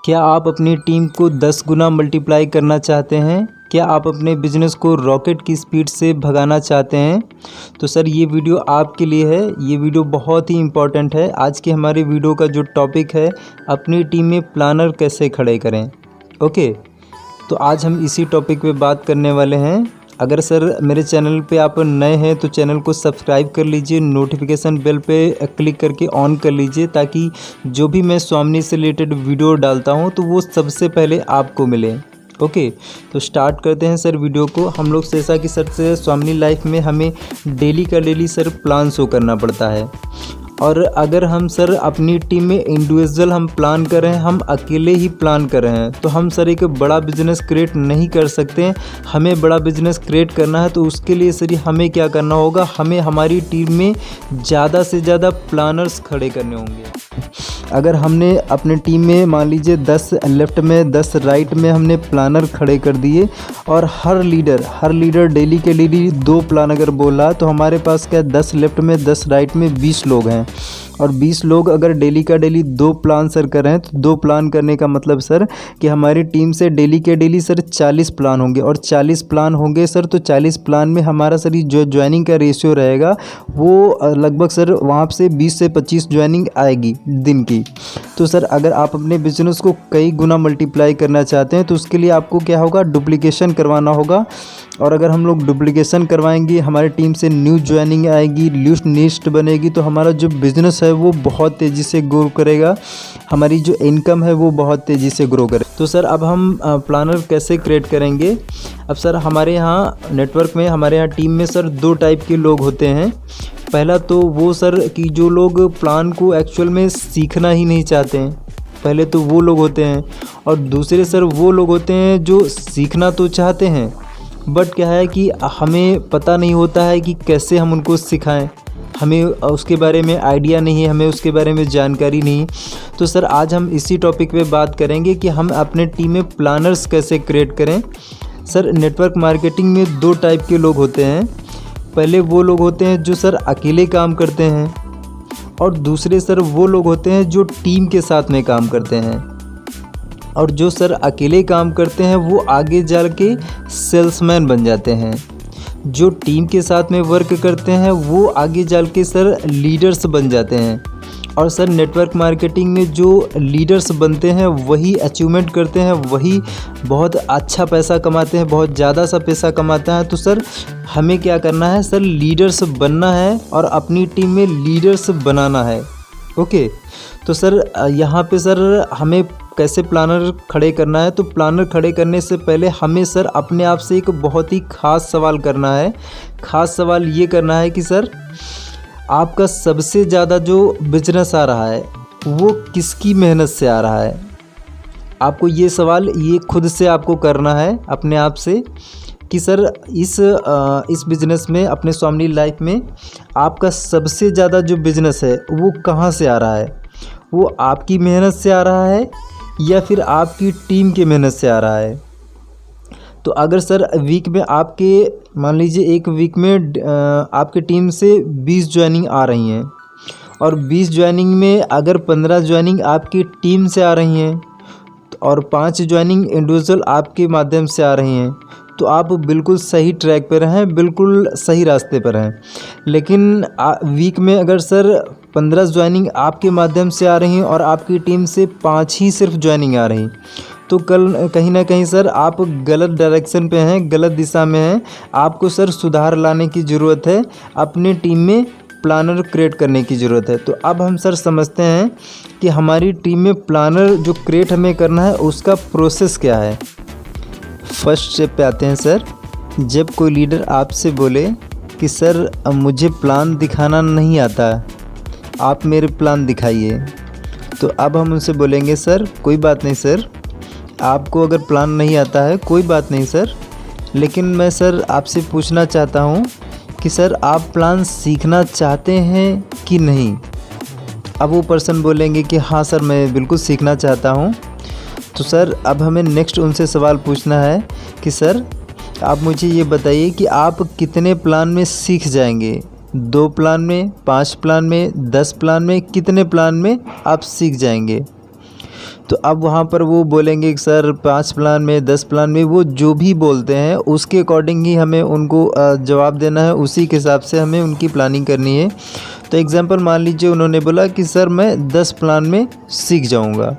क्या आप अपनी टीम को 10 गुना मल्टीप्लाई करना चाहते हैं? क्या आप अपने बिजनेस को रॉकेट की स्पीड से भगाना चाहते हैं? तो सर ये वीडियो आपके लिए है। ये वीडियो बहुत ही इम्पॉर्टेंट है। आज के हमारे वीडियो का जो टॉपिक है, अपनी टीम में प्लानर कैसे खड़े करें। ओके, तो आज हम इसी टॉपिक पे बात करने वाले हैं। अगर सर मेरे चैनल पे आप नए हैं तो चैनल को सब्सक्राइब कर लीजिए, नोटिफिकेशन बेल पे क्लिक करके ऑन कर लीजिए, ताकि जो भी मैं स्वामिनी से रिलेटेड वीडियो डालता हूं तो वो सबसे पहले आपको मिले। ओके, तो स्टार्ट करते हैं सर वीडियो को। हम लोग जैसा कि सर से स्वामिनी लाइफ में हमें डेली का डेली सर प्लान शो करना पड़ता है। और अगर हम सर अपनी टीम में इंडिविजुअल हम प्लान कर रहे हैं, हम अकेले ही प्लान कर रहे हैं, तो हम सर एक बड़ा बिजनेस क्रिएट नहीं कर सकते। हमें बड़ा बिजनेस क्रिएट करना है तो उसके लिए सर हमें क्या करना होगा, हमें हमारी टीम में ज़्यादा से ज़्यादा प्लानर्स खड़े करने होंगे। अगर हमने अपने टीम में मान लीजिए 10 लेफ़्ट में 10 राइट में हमने प्लानर खड़े कर दिए, और हर लीडर डेली के डेली 2 प्लान अगर बोला, तो हमारे पास क्या 10 लेफ़्ट में 10 राइट में 20 लोग हैं। और 20 लोग अगर डेली का डेली 2 प्लान सर कर रहे हैं, तो 2 प्लान करने का मतलब सर कि हमारी टीम से डेली के डेली सर 40 प्लान होंगे। और 40 प्लान होंगे सर, तो 40 प्लान में हमारा सर जो ज्वाइनिंग का रेशियो रहेगा वो लगभग सर वहाँ से 20 से 25 ज्वाइनिंग आएगी दिन की। तो सर अगर आप अपने बिजनेस को कई गुना मल्टीप्लाई करना चाहते हैं तो उसके लिए आपको क्या होगा, डुप्लीकेशन करवाना होगा। और अगर हम लोग डुप्लीकेशन करवाएंगे, हमारी टीम से न्यू ज्वाइनिंग आएगी, लिस्ट बनेगी, तो हमारा जो बिज़नेस है वो बहुत तेज़ी से ग्रो करेगा, हमारी जो इनकम है वो बहुत तेज़ी से ग्रो करे। तो सर अब हम प्लानर कैसे क्रिएट करेंगे। अब सर हमारे यहाँ नेटवर्क में, हमारे यहाँ टीम में सर 2 टाइप के लोग होते हैं। पहला तो वो सर कि जो लोग प्लान को एक्चुअल में सीखना ही नहीं चाहते हैं, पहले तो वो लोग होते हैं। और दूसरे सर वो लोग होते हैं जो सीखना तो चाहते हैं, बट क्या है कि हमें पता नहीं होता है कि कैसे हम उनको सिखाएं, हमें उसके बारे में आइडिया नहीं है, हमें उसके बारे में जानकारी नहीं। तो सर आज हम इसी टॉपिक पे बात करेंगे कि हम अपने टीम में प्लानर्स कैसे क्रिएट करें। सर नेटवर्क मार्केटिंग में 2 टाइप के लोग होते हैं। पहले वो लोग होते हैं जो सर अकेले काम करते हैं, और दूसरे सर वो लोग होते हैं जो टीम के साथ में काम करते हैं। और जो सर अकेले काम करते हैं वो आगे जा के सेल्समैन बन जाते हैं। जो टीम के साथ में वर्क करते हैं वो आगे चल के सर लीडर्स बन जाते हैं। और सर नेटवर्क मार्केटिंग में जो लीडर्स बनते हैं वही अचीवमेंट करते हैं, वही बहुत अच्छा पैसा कमाते हैं, बहुत ज़्यादा सा पैसा कमाते हैं। तो सर हमें क्या करना है, सर लीडर्स बनना है और अपनी टीम में लीडर्स बनाना है। ओके, तो सर यहाँ पे सर हमें कैसे प्लानर खड़े करना है। तो प्लानर खड़े करने से पहले हमें सर अपने आप से एक बहुत ही ख़ास सवाल करना है। ख़ास सवाल ये करना है कि सर आपका सबसे ज़्यादा जो बिजनेस आ रहा है वो किसकी मेहनत से आ रहा है। आपको ये सवाल ये खुद से आपको करना है अपने आप से कि सर इस बिज़नेस में, अपने स्वामिनी लाइफ में आपका सबसे ज़्यादा जो बिज़नेस है वो कहाँ से आ रहा है। वो आपकी मेहनत से आ रहा है या फिर आपकी टीम की मेहनत से आ रहा है। तो अगर सर वीक में आपके, मान लीजिए एक वीक में आपके टीम से 20 ज्वाइनिंग आ रही हैं, और 20 ज्वाइनिंग में अगर 15 ज्वाइनिंग आपकी टीम से आ रही हैं और 5 ज्वाइनिंग इंडिविजुअल आपके माध्यम से आ रही हैं, तो आप बिल्कुल सही ट्रैक पर हैं, बिल्कुल सही रास्ते पर हैं। लेकिन वीक में अगर सर 15 ज्वाइनिंग आपके माध्यम से आ रही हैं और आपकी टीम से 5 ही सिर्फ ज्वाइनिंग आ रही, तो कहीं ना कहीं सर आप गलत डायरेक्शन पे हैं, गलत दिशा में हैं। आपको सर सुधार लाने की ज़रूरत है, अपनी टीम में प्लानर क्रिएट करने की ज़रूरत है। तो अब हम सर समझते हैं कि हमारी टीम में प्लानर जो क्रिएट हमें करना है उसका प्रोसेस क्या है। फर्स्ट स्टेप पे आते हैं सर। जब कोई लीडर आपसे बोले कि सर मुझे प्लान दिखाना नहीं आता, आप मेरे प्लान दिखाइए, तो अब हम उनसे बोलेंगे सर कोई बात नहीं सर, आपको अगर प्लान नहीं आता है कोई बात नहीं सर, लेकिन मैं सर आपसे पूछना चाहता हूँ कि सर आप प्लान सीखना चाहते हैं कि नहीं। अब वो पर्सन बोलेंगे कि हाँ सर मैं बिल्कुल सीखना चाहता हूँ। तो सर अब हमें नेक्स्ट उनसे सवाल पूछना है कि सर आप मुझे ये बताइए कि आप कितने प्लान में सीख जाएंगे। 2 प्लान में, 5 प्लान में, 10 प्लान में, कितने प्लान में आप सीख जाएंगे। तो अब वहाँ पर वो बोलेंगे कि सर 5 प्लान में 10 प्लान में, वो जो भी बोलते हैं उसके अकॉर्डिंग ही हमें उनको जवाब देना है, उसी के हिसाब से हमें उनकी प्लानिंग करनी है। तो एग्ज़ाम्पल मान लीजिए उन्होंने बोला कि सर मैं 10 प्लान में सीख जाऊँगा,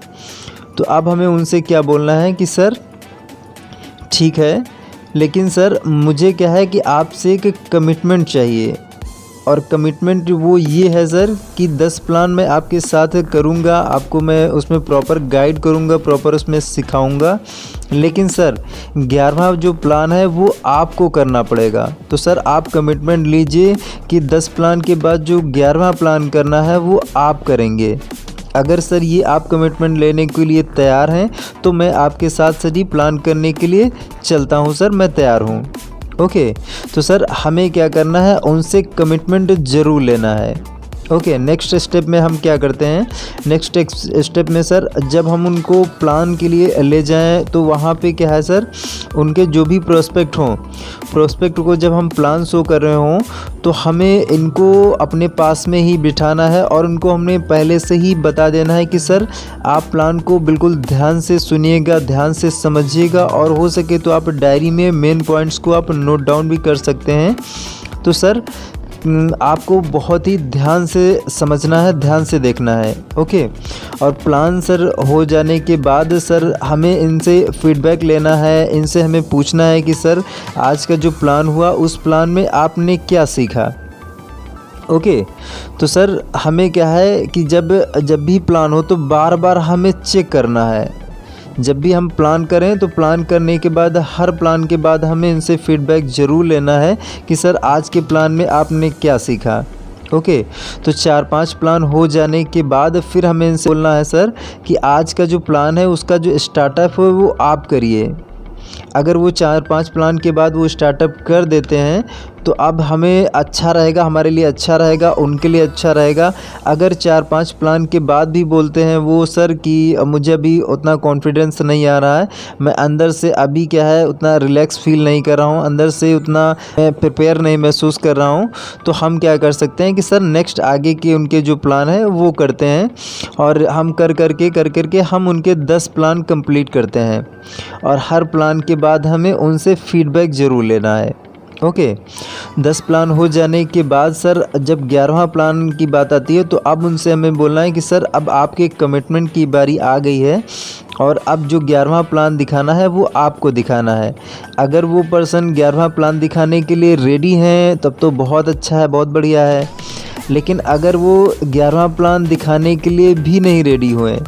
तो अब हमें उनसे क्या बोलना है कि सर ठीक है, लेकिन सर मुझे क्या है कि आपसे एक कमिटमेंट चाहिए, और कमिटमेंट वो ये है सर कि 10 प्लान मैं आपके साथ करूँगा, आपको मैं उसमें प्रॉपर गाइड करूँगा, प्रॉपर उसमें सिखाऊँगा, लेकिन सर 11वां जो प्लान है वो आपको करना पड़ेगा। तो सर आप कमिटमेंट लीजिए कि 10 प्लान के बाद जो 11वां प्लान करना है वो आप करेंगे। अगर सर ये आप कमिटमेंट लेने के लिए तैयार हैं तो मैं आपके साथ सर ये प्लान करने के लिए चलता हूँ, सर मैं तैयार हूँ। ओके, तो सर हमें क्या करना है, उनसे कमिटमेंट ज़रूर लेना है। ओके, नेक्स्ट स्टेप में हम क्या करते हैं, नेक्स्ट स्टेप में सर जब हम उनको प्लान के लिए ले जाएं तो वहाँ पे क्या है सर, उनके जो भी प्रोस्पेक्ट हों, प्रोस्पेक्ट को जब हम प्लान शो कर रहे हों तो हमें इनको अपने पास में ही बिठाना है और उनको हमने पहले से ही बता देना है कि सर आप प्लान को बिल्कुल ध्यान से सुनिएगा, ध्यान से समझिएगा, और हो सके तो आप डायरी में मेन पॉइंट्स को आप नोट डाउन भी कर सकते हैं। तो सर आपको बहुत ही ध्यान से समझना है, ध्यान से देखना है। ओके, और प्लान सर हो जाने के बाद सर हमें इनसे फीडबैक लेना है, इनसे हमें पूछना है कि सर आज का जो प्लान हुआ उस प्लान में आपने क्या सीखा। ओके, तो सर हमें क्या है कि जब भी प्लान हो तो बार बार हमें चेक करना है। जब भी हम प्लान करें तो प्लान करने के बाद, हर प्लान के बाद हमें इनसे फीडबैक ज़रूर लेना है कि सर आज के प्लान में आपने क्या सीखा। ओके, तो 4-5 प्लान हो जाने के बाद फिर हमें इनसे बोलना है सर कि आज का जो प्लान है उसका जो स्टार्टअप है वो आप करिए। अगर वो 4-5 प्लान के बाद वो स्टार्टअप कर देते हैं तो अब हमें अच्छा रहेगा, हमारे लिए अच्छा रहेगा, उनके लिए अच्छा रहेगा। अगर 4-5 प्लान के बाद भी बोलते हैं वो सर कि मुझे अभी उतना कॉन्फिडेंस नहीं आ रहा है, मैं अंदर से अभी क्या है उतना रिलैक्स फील नहीं कर रहा हूँ, अंदर से उतना मैं प्रिपेयर नहीं महसूस कर रहा हूँ, तो हम क्या कर सकते हैं कि सर नेक्स्ट आगे के उनके जो प्लान है वो करते हैं, और हम कर करके हम उनके 10 प्लान कंप्लीट करते हैं, और हर प्लान के बाद हमें उनसे फीडबैक ज़रूर लेना है। ओके, 10 प्लान हो जाने के बाद सर जब 11वां प्लान की बात आती है तो अब उनसे हमें बोलना है कि सर अब आपके कमिटमेंट की बारी आ गई है, और अब जो 11वां प्लान दिखाना है वो आपको दिखाना है। अगर वो पर्सन 11वां प्लान दिखाने के लिए रेडी हैं तब तो बहुत अच्छा है, बहुत बढ़िया है, लेकिन अगर वो 11वां प्लान दिखाने के लिए भी नहीं रेडी हुए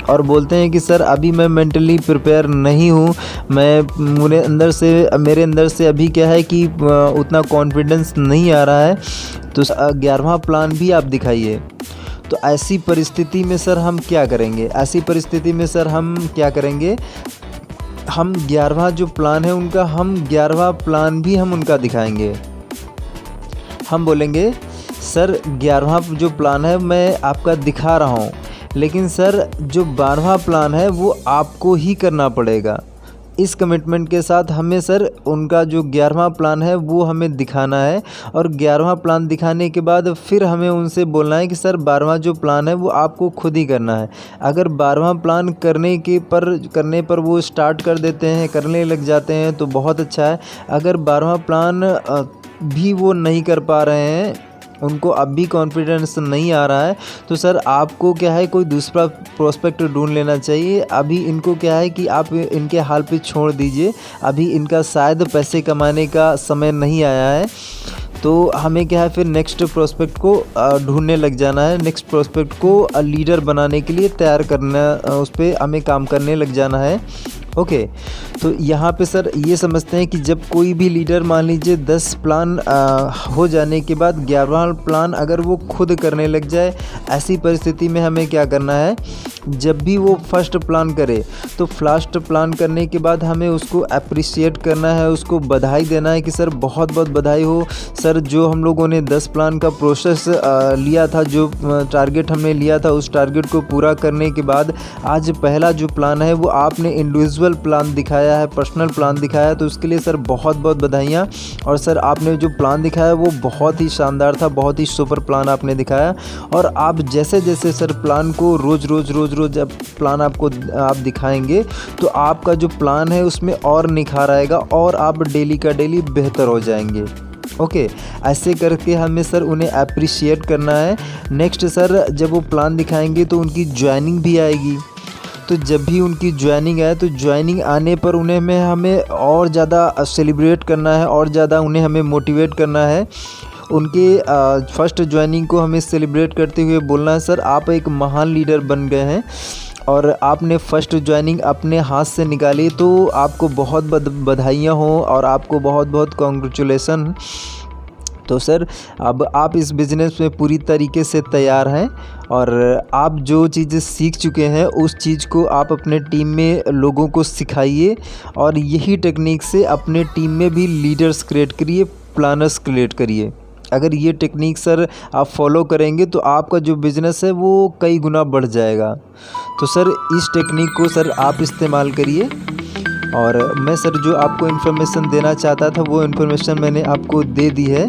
और बोलते हैं कि सर अभी मैं मेंटली प्रिपेयर नहीं हूँ, मेरे अंदर से अभी क्या है कि उतना कॉन्फिडेंस नहीं आ रहा है, तो 11वां प्लान भी आप दिखाइए। तो ऐसी परिस्थिति में सर हम क्या करेंगे, हम 11वां जो प्लान है उनका, हम 11वां प्लान भी हम उनका दिखाएंगे। हम बोलेंगे सर 11वां जो प्लान है मैं आपका दिखा रहा हूँ, लेकिन सर जो 12वां प्लान है वो आपको ही करना पड़ेगा। इस कमिटमेंट के साथ हमें सर उनका जो 11वां प्लान है वो हमें दिखाना है, और 11वां प्लान दिखाने के बाद फिर हमें उनसे बोलना है कि सर 12वां जो प्लान है वो आपको खुद ही करना है। अगर 12वां प्लान करने पर वो स्टार्ट कर देते हैं, करने लग जाते हैं तो बहुत अच्छा है। अगर 12वां प्लान भी वो नहीं कर पा रहे हैं, उनको अब भी कॉन्फिडेंस नहीं आ रहा है, तो सर आपको क्या है कोई दूसरा प्रोस्पेक्ट ढूंढ लेना चाहिए। अभी इनको क्या है कि आप इनके हाल पे छोड़ दीजिए, अभी इनका शायद पैसे कमाने का समय नहीं आया है, तो हमें क्या है फिर नेक्स्ट प्रोस्पेक्ट को ढूंढने लग जाना है, नेक्स्ट प्रोस्पेक्ट को लीडर बनाने के लिए तैयार करना, उस पर हमें काम करने लग जाना है। ओके, तो यहाँ पे सर ये समझते हैं कि जब कोई भी लीडर मान लीजिए 10 प्लान हो जाने के बाद 11वां प्लान अगर वो खुद करने लग जाए, ऐसी परिस्थिति में हमें क्या करना है, जब भी वो फर्स्ट प्लान करे तो फर्स्ट प्लान करने के बाद हमें उसको अप्रिशिएट करना है, उसको बधाई देना है कि सर बहुत बहुत बधाई हो सर, जो हम लोगों ने 10 प्लान का प्रोसेस लिया था, जो टारगेट हमने लिया था उस टारगेट को पूरा करने के बाद आज पहला जो प्लान है वो आपने इंडिविजुअल इंडिविजुअल प्लान दिखाया है, पर्सनल प्लान दिखाया है, तो उसके लिए सर बहुत बहुत बधाइयाँ। और सर आपने जो प्लान दिखाया वो बहुत ही शानदार था, बहुत ही सुपर प्लान आपने दिखाया। और आप जैसे जैसे सर प्लान को रोज़ जब प्लान आपको आप दिखाएंगे तो आपका जो प्लान है उसमें और निखार आएगा और आप डेली का डेली बेहतर हो जाएंगे। ओके, ऐसे करके हमें सर उन्हें अप्रिशिएट करना है। नेक्स्ट सर जब वो प्लान दिखाएंगे तो उनकी ज्वाइनिंग भी आएगी, तो जब भी उनकी ज्वाइनिंग आए तो ज्वाइनिंग आने पर उन्हें हमें और ज़्यादा सेलिब्रेट करना है और ज़्यादा उन्हें हमें मोटिवेट करना है। उनके फर्स्ट ज्वाइनिंग को हमें सेलिब्रेट करते हुए बोलना है, सर आप एक महान लीडर बन गए हैं और आपने फ़र्स्ट ज्वाइनिंग अपने हाथ से निकाली, तो आपको बहुत बधाइयाँ हों और आपको बहुत बहुत कॉन्ग्रेचुलेसन। तो सर अब आप इस बिज़नेस में पूरी तरीके से तैयार हैं और आप जो चीज़ें सीख चुके हैं उस चीज़ को आप अपने टीम में लोगों को सिखाइए और यही टेक्निक से अपने टीम में भी लीडर्स क्रिएट करिए, प्लानर्स क्रिएट करिए। अगर ये टेक्निक सर आप फॉलो करेंगे तो आपका जो बिज़नेस है वो कई गुना बढ़ जाएगा। तो सर इस टेक्निक को सर आप इस्तेमाल करिए। और मैं सर जो आपको इन्फॉर्मेशन देना चाहता था वो इन्फॉर्मेशन मैंने आपको दे दी है।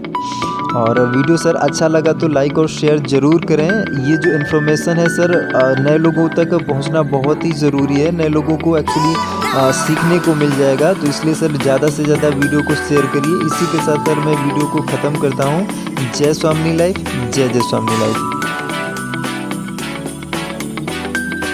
और वीडियो सर अच्छा लगा तो लाइक और शेयर ज़रूर करें। ये जो इन्फॉर्मेशन है सर नए लोगों तक पहुंचना बहुत ही ज़रूरी है, नए लोगों को एक्चुअली सीखने को मिल जाएगा। तो इसलिए सर ज़्यादा से ज़्यादा वीडियो को शेयर करिए। इसी के साथ सर मैं वीडियो को ख़त्म करता हूँ। जय स्वामी लाइफ, जय जय स्वामी लाइफ।